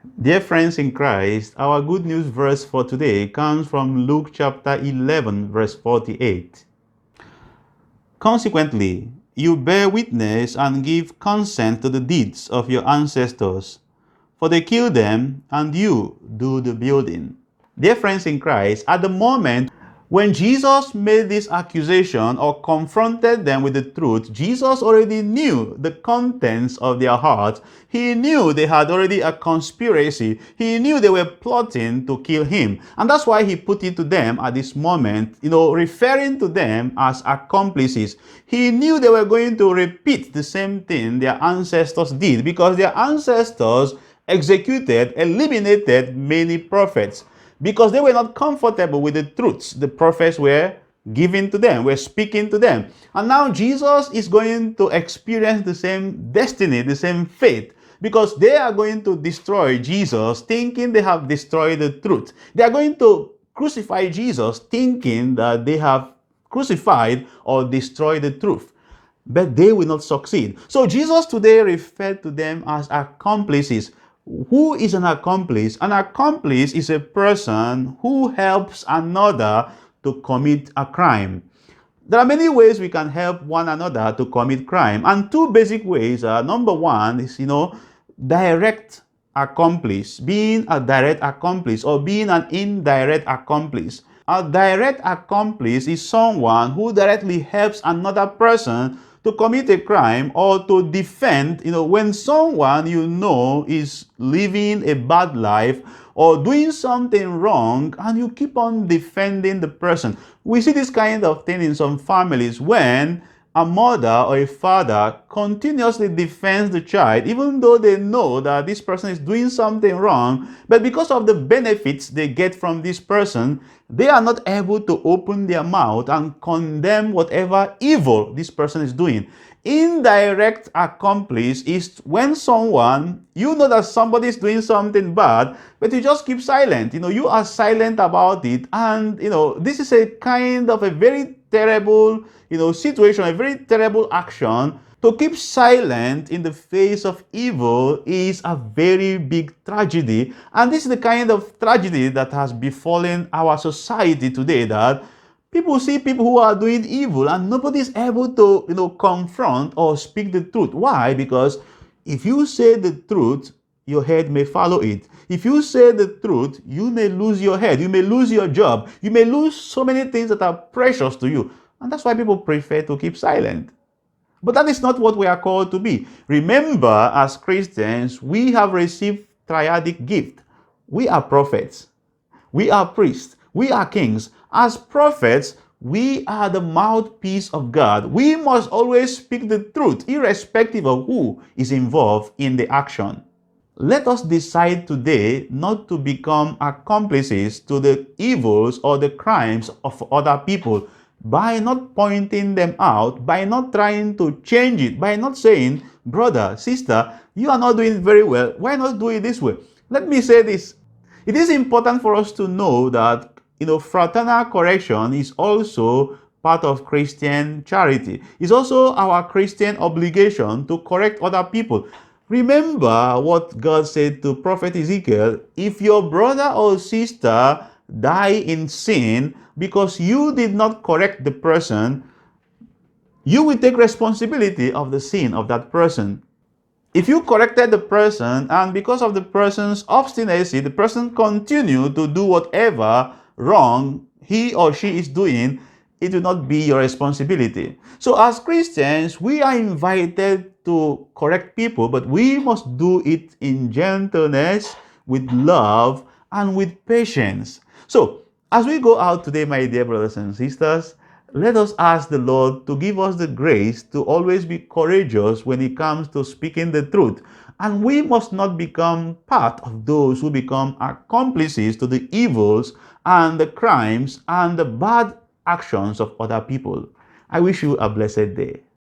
Dear friends in Christ, our good news verse for today comes from Luke chapter 11, verse 48. Consequently, you bear witness and give consent to the deeds of your ancestors, for they killed them and you do the building. Dear friends in Christ, at the moment when Jesus made this accusation or confronted them with the truth, Jesus already knew the contents of their hearts. He knew they had already a conspiracy. He knew they were plotting to kill him. And that's why he put it to them at this moment, referring to them as accomplices. He knew they were going to repeat the same thing their ancestors did, because their ancestors executed, eliminated many prophets, because they were not comfortable with the truths the prophets were giving to them, were speaking to them. And now Jesus is going to experience the same destiny, the same fate, because they are going to destroy Jesus, thinking they have destroyed the truth. They are going to crucify Jesus, thinking that they have crucified or destroyed the truth. But they will not succeed. So Jesus today referred to them as accomplices. Who is an accomplice? An accomplice is a person who helps another to commit a crime. There are many ways we can help one another to commit crime. And two basic ways are, number one is, direct accomplice, being a direct accomplice or being an indirect accomplice. A direct accomplice is someone who directly helps another person to commit a crime or to defend, when someone is living a bad life or doing something wrong and you keep on defending the person. We see this kind of thing in some families when a mother or a father continuously defends the child, even though they know that this person is doing something wrong, but because of the benefits they get from this person, they are not able to open their mouth and condemn whatever evil this person is doing. Indirect accomplice is when someone, that somebody is doing something bad, but you just keep silent. You are silent about it. And, this is a kind of a very terrible, situation, a very terrible action. To keep silent in the face of evil is a very big tragedy. And this is the kind of tragedy that has befallen our society today, that people see people who are doing evil and nobody is able to, confront or speak the truth. Why? Because if you say the truth, your head may follow it. If you say the truth, you may lose your head. You may lose your job. You may lose so many things that are precious to you. And that's why people prefer to keep silent. But that is not what we are called to be. Remember, as Christians, we have received triadic gift. We are prophets. We are priests. We are kings. As prophets, we are the mouthpiece of God. We must always speak the truth, irrespective of who is involved in the action. Let us decide today not to become accomplices to the evils or the crimes of other people, by not pointing them out, by not trying to change it, by not saying, brother, sister, you are not doing very well. Why not do it this way? Let me say this. It is important for us to know that, fraternal correction is also part of Christian charity. It's also our Christian obligation to correct other people. Remember what God said to Prophet Ezekiel: if your brother or sister die in sin because you did not correct the person, you will take responsibility of the sin of that person. If you corrected the person and because of the person's obstinacy, the person continued to do whatever wrong he or she is doing, it will not be your responsibility. So as Christians, we are invited to correct people, but we must do it in gentleness, with love, and with patience. So as we go out today, my dear brothers and sisters, let us ask the Lord to give us the grace to always be courageous when it comes to speaking the truth. And we must not become part of those who become accomplices to the evils and the crimes and the bad actions of other people. I wish you a blessed day.